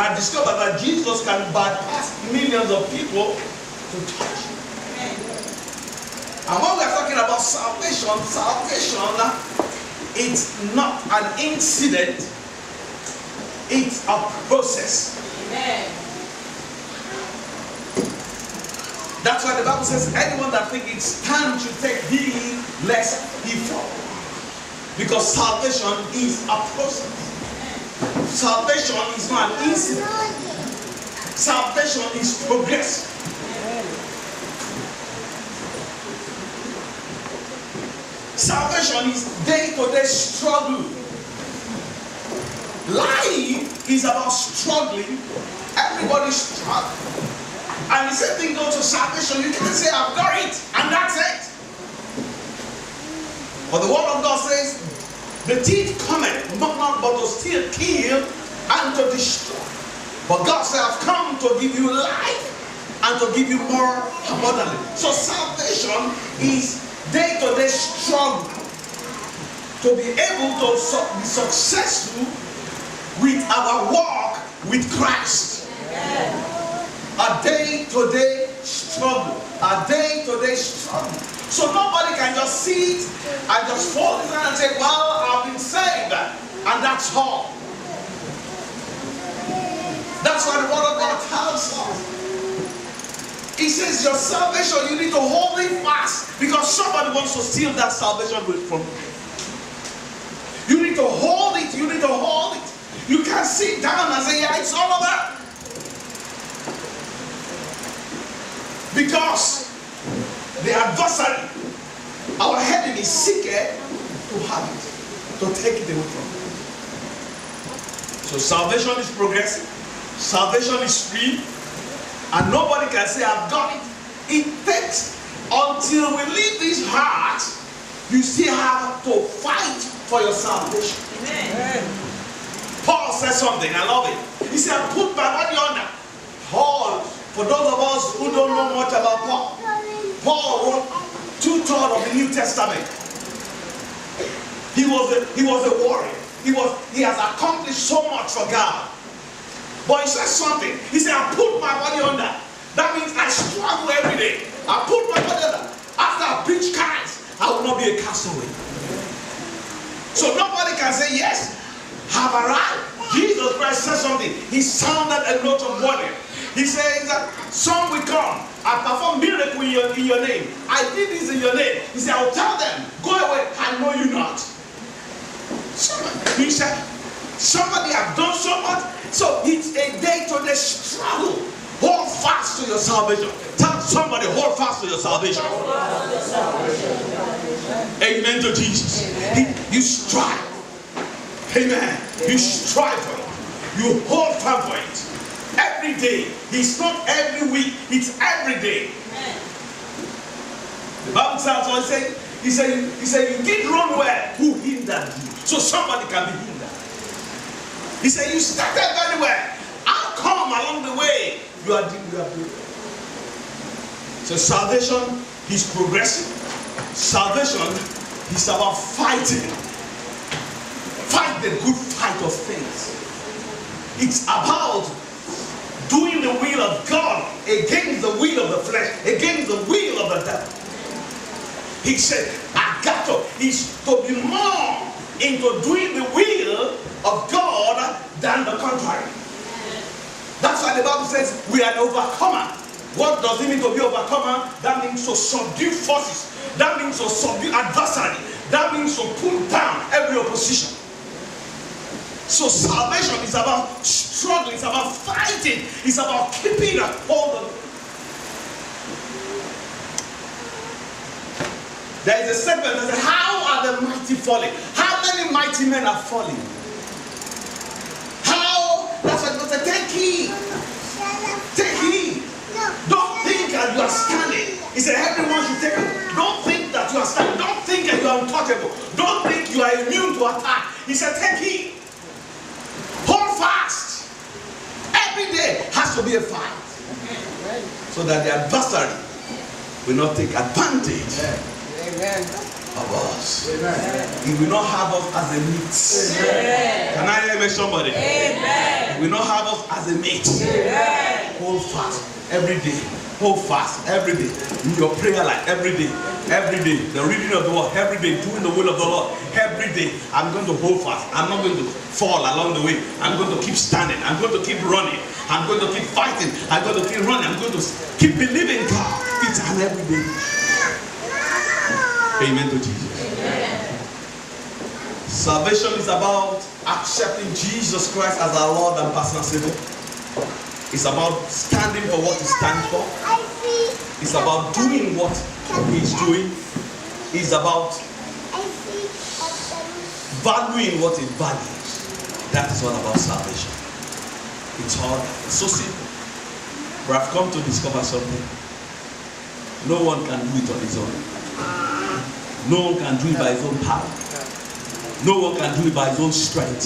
I discovered that Jesus can bypass millions of people to touch you. And when we are talking about salvation, it's not an incident, it's a process. Amen. That's why the Bible says, anyone that thinks it's time to take heed lest he fall. Because salvation is a process. Salvation is not an incident. Salvation is progress. Salvation is day-to-day struggle. Life is about struggling. Everybody's struggling. And the same thing goes to salvation. You can't say, I've got it, and that's it. But the word of God says, the thief cometh, not but to steal, kill, and to destroy. But God said, I've come to give you life, and to give you more abundantly. So salvation is day-to-day struggle to be able to be successful with our walk with Christ. A day-to-day struggle. A day-to-day struggle. So nobody can just sit and just fall in and say, well, I've been saved, and that's all. That's why the word of God tells us. He says your salvation, you need to hold it fast, because somebody wants to steal that salvation from you. You need to hold it. You need to hold it. You can't sit down and say, yeah, it's all over. Because the adversary, our enemy, is seeking to have it, to take it away from you. So salvation is progressive. Salvation is free. And nobody can say, I've got it. It takes until we leave this heart, you still have to fight for your salvation. Amen. Paul says something, I love it. He said, I put my body under. Paul, for those of us who don't know much about Paul, Paul wrote 2/3 of the New Testament. He was a warrior. He has accomplished so much for God. But he says something. He said, I put my body under. That means I struggle every day. I put my body under. After I preach Christ, I will not be a castaway. So nobody can say, yes, have arrived. Jesus Christ said something. He sounded a note of warning. He says, some will come. I perform miracle in your name. I did this in your name. He said, I will tell them, go away, I know you not. He said, somebody have done so much. So it's a day-to-day struggle. Hold fast to your salvation. Tell somebody, hold fast to your salvation. Amen to Jesus. You strive. Amen. You strive for it. You hold firm for it. Every day. It's not every week. It's every day. The Bible tells us, he said, you did run well. Who hindered you? So somebody can be hindered. He said, you started very well. How come along the way you are doing well? So salvation is progressive. Salvation is about fighting. Fight the good fight of faith. It's about doing the will of God against the will of the flesh, against the will of the devil. He said, agato is to be more into doing the will of God than the contrary. That's why the Bible says we are the overcomer. What does it mean to be overcomer? That means to subdue forces. That means to subdue adversary. That means to put down every opposition. So salvation is about struggling. It's about fighting. It's about keeping a hold of it. There is a statement that says, how are the mighty falling? How many mighty men are falling? How? That's what God said, take heed. Take heed. Don't think that you are standing. He said, everyone should take it. Don't think that you are standing. Don't think that you are untouchable. Don't think you are immune to attack. He said, take heed. Hold fast. Every day has to be a fight. So that the adversary will not take advantage of us. He will not have us as a meat. Can I hear somebody? Amen. We not have us as a mate. Hold fast every day. Hold fast every day. In your prayer life every day. Every day. The reading of the word every day. Doing the will of the Lord every day. I'm going to hold fast. I'm not going to fall along the way. I'm going to keep standing. I'm going to keep running. I'm going to keep fighting. I'm going to keep running. I'm going to keep believing God. It's an every day. Amen to Jesus. Salvation is about accepting Jesus Christ as our Lord and personal Savior. It's about standing for what He stands for. It's about doing what He's doing. It's about valuing what He values. That is all about salvation. It's all so simple. But I've come to discover something. No one can do it on his own. No one can do it by his own power. No one can do it by his own strength.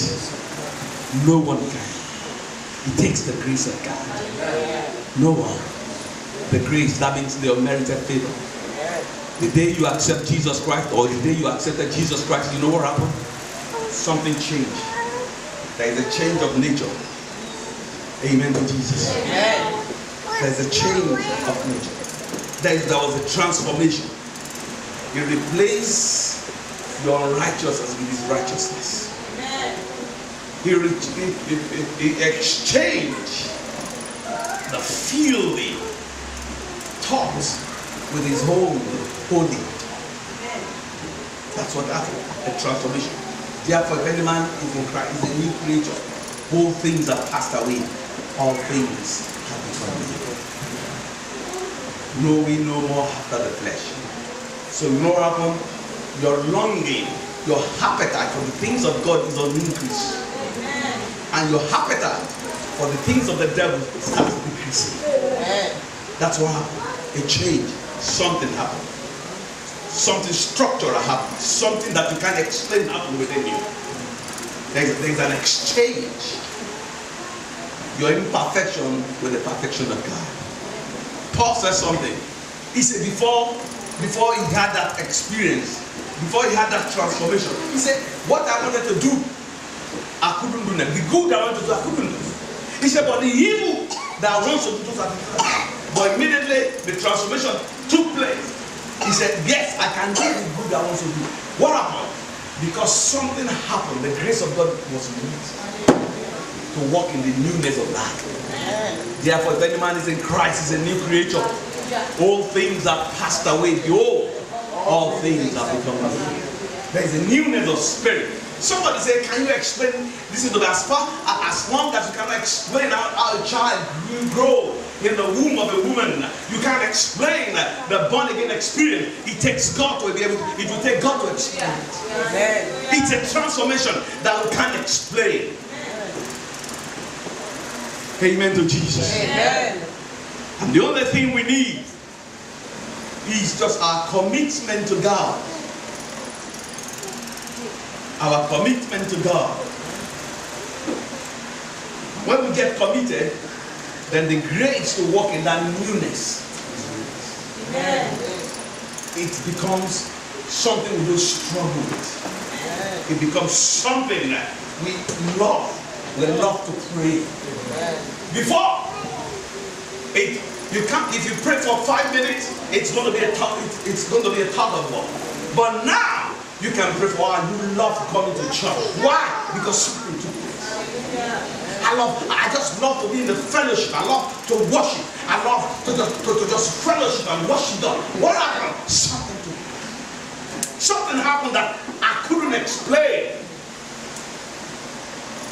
No one can. It takes the grace of God. No one. The grace, that means the unmerited favor. The day you accept Jesus Christ, or the day you accepted Jesus Christ, you know what happened? Something changed. There is a change of nature. Amen to Jesus. There is a change of nature. There was a transformation. He replaced your unrighteousness with His righteousness. He exchanged the filthy thoughts with His own holy. That's what happened. A transformation. Therefore, if any man is in Christ, is a new creature. All things are passed away. All things have become new. No, we no more after the flesh. So you know what happened? Your longing, your appetite for the things of God is on increase. And your appetite for the things of the devil starts decreasing. That's what happened. A change. Something happened. Something structural happened. Something that you can't explain happened within you. There's an exchange. Your imperfection with the perfection of God. Paul says something. He said before he had that experience, before he had that transformation, he said, what I wanted to do, I couldn't do that. The good I wanted to do, I couldn't do. He said, but the evil that I wanted to do, I couldn't. But immediately the transformation took place. He said, yes, I can do the good I want to do. What happened? Because something happened. The grace of God was released to walk in the newness of life. Therefore, if any man is in Christ, is a new creature. All things are passed away. Behold, all things are become new. There is a newness of spirit. Somebody say, can you explain? This is as long as you cannot explain how a child grow in the womb of a woman. You can't explain the born again experience. It takes God to be able to, it will take God to explain it. It's a transformation that we can't explain. Amen to Jesus. Amen. And the only thing we need is just our commitment to God. Our commitment to God. When we get committed, then the grace to walk in that newness, it becomes something we don't struggle with. It becomes something that we love. We love to pray. Before, if you pray for 5 minutes, it's going to be a tug of war. But now you can pray for and you love coming to church. Why? Because something took place. I just love to be in the fellowship. I love to worship. I love to just fellowship and worship God. What happened? Something took place. Something happened that I couldn't explain.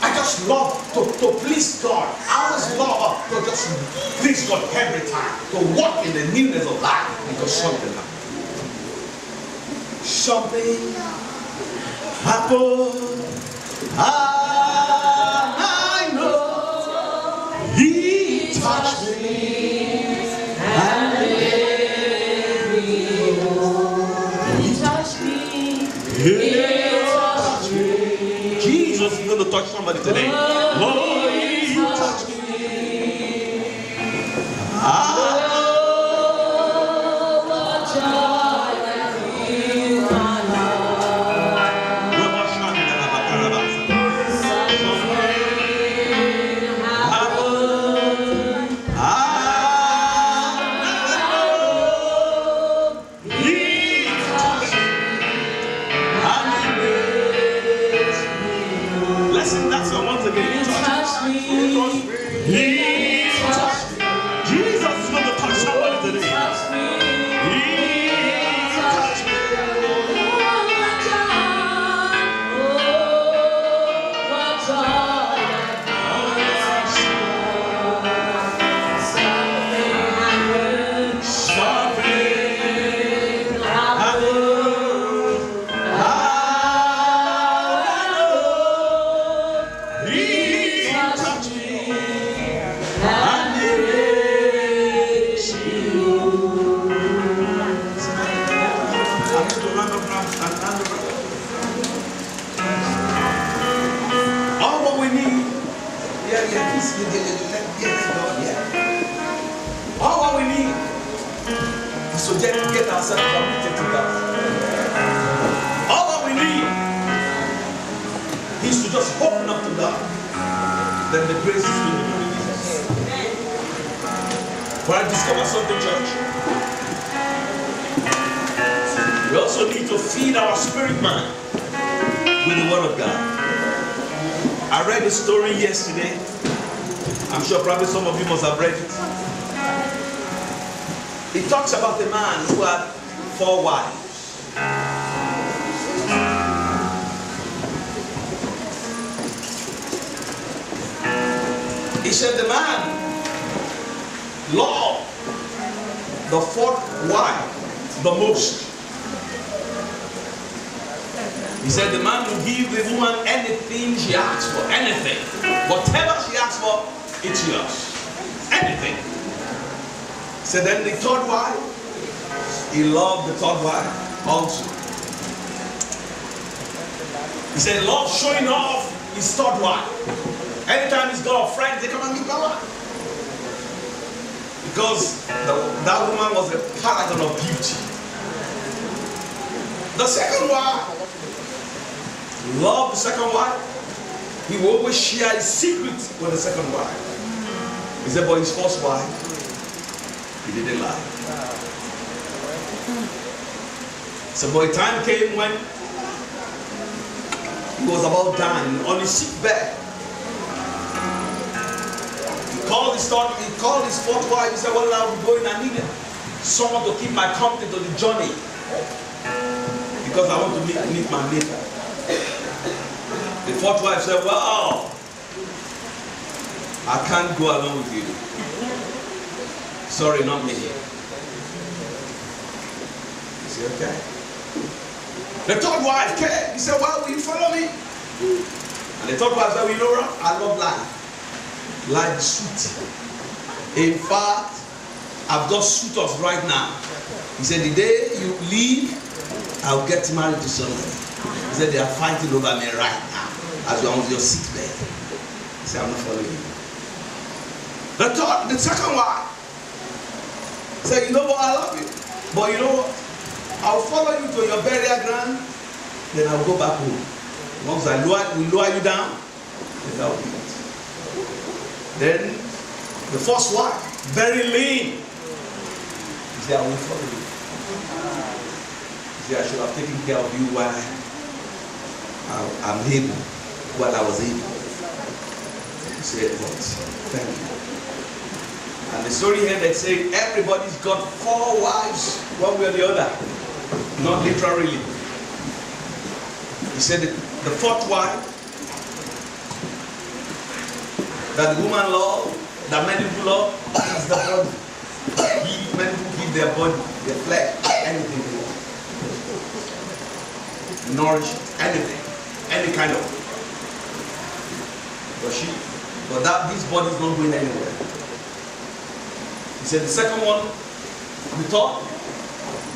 I just love to please God. I always love to just please God every time. To walk in the newness of life. Because something happened. Something happened. I know He touched me and made me whole. He touched me. He touched me. Jesus is going to touch somebody today. Lord, He touched me. He touched me. Jesus is going to touch somebody today. He touched me. All what we need is to get ourselves committed to God. All what we need is to just open up to God. Then the grace is going to be released. But I discovered something, church. We also need to feed our spirit man with the word of God. I read a story yesterday. I'm sure probably some of you must have read it. It talks about a man who had 4 wives. He said the man loved the 4th wife the most. He said the man will give the woman anything she asks for, anything. Whatever she asks for, it's yours. Anything. So then the 3rd wife, he loved the 3rd wife also. He said he loved showing off his 3rd wife. Anytime he's got a friend, they come and meet my wife. Because that woman was a paragon of beauty. The 2nd wife, loved the 2nd wife. He will always share his secret with the 2nd wife. He said, but his 1st wife, he didn't lie. So by the time came when he was about dying on his sick bed, he called his 4th wife. He said, well, I'm going, I need someone to keep my company to the journey. Because I want to meet my maker. The 4th wife said, well, I can't go along with you. Sorry, not me. He said, okay. The 3rd wife came. He said, well, will you follow me? And the 3rd wife said, well, you know what? I love life. Life is sweet. In fact, I've just suit us right now. He said, the day you leave, I'll get married to somebody. He said, they are fighting over me right now as you're on your sick bed. He said, I'm not following you. The 2nd wife said, you know what, I love you. But you know what? I'll follow you to your burial ground, then I'll go back home. Once I lower you down, then that'll be it. Then the 1st wife, very lean. He said, I will follow you. He said, I should have taken care of you while I'm able, while I was able. He said, but thank you. And the story here that said everybody's got 4 wives, one way or the other. Not literally. He said that the 4th wife that the woman loved, that many people love, is the body. Many people give their body, their flesh, anything they want. Nourish anything, any kind of. But this body is not going anywhere. He said the 2nd one, we thought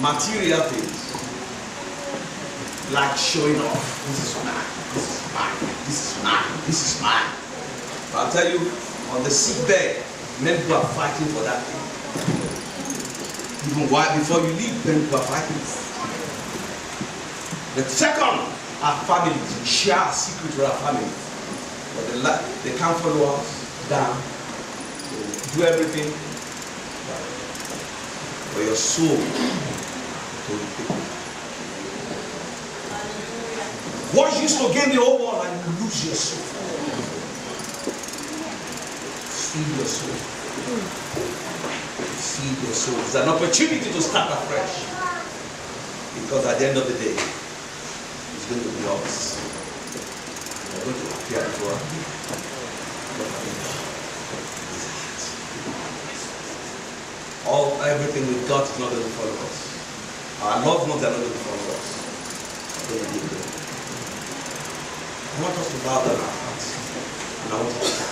material things. Like showing off. This is mine, this is mine, this is mine, this is mine. But I'll tell you, on the sick bed, many people are fighting for that thing. Even why before you leave, many people are fighting. The 2nd are families. We share a secret with our family. But they can't follow us down. Do everything for your soul to be people. What used to gain the whole world and you lose your soul? Feed your soul. Feed your soul. It's an opportunity to start afresh. Because at the end of the day, it's going to be yours. We're going to appear before everything we've got is not going to follow us. Our loved ones are not going to follow us. We're going to give them. I want us to bow down our hearts. And I want us to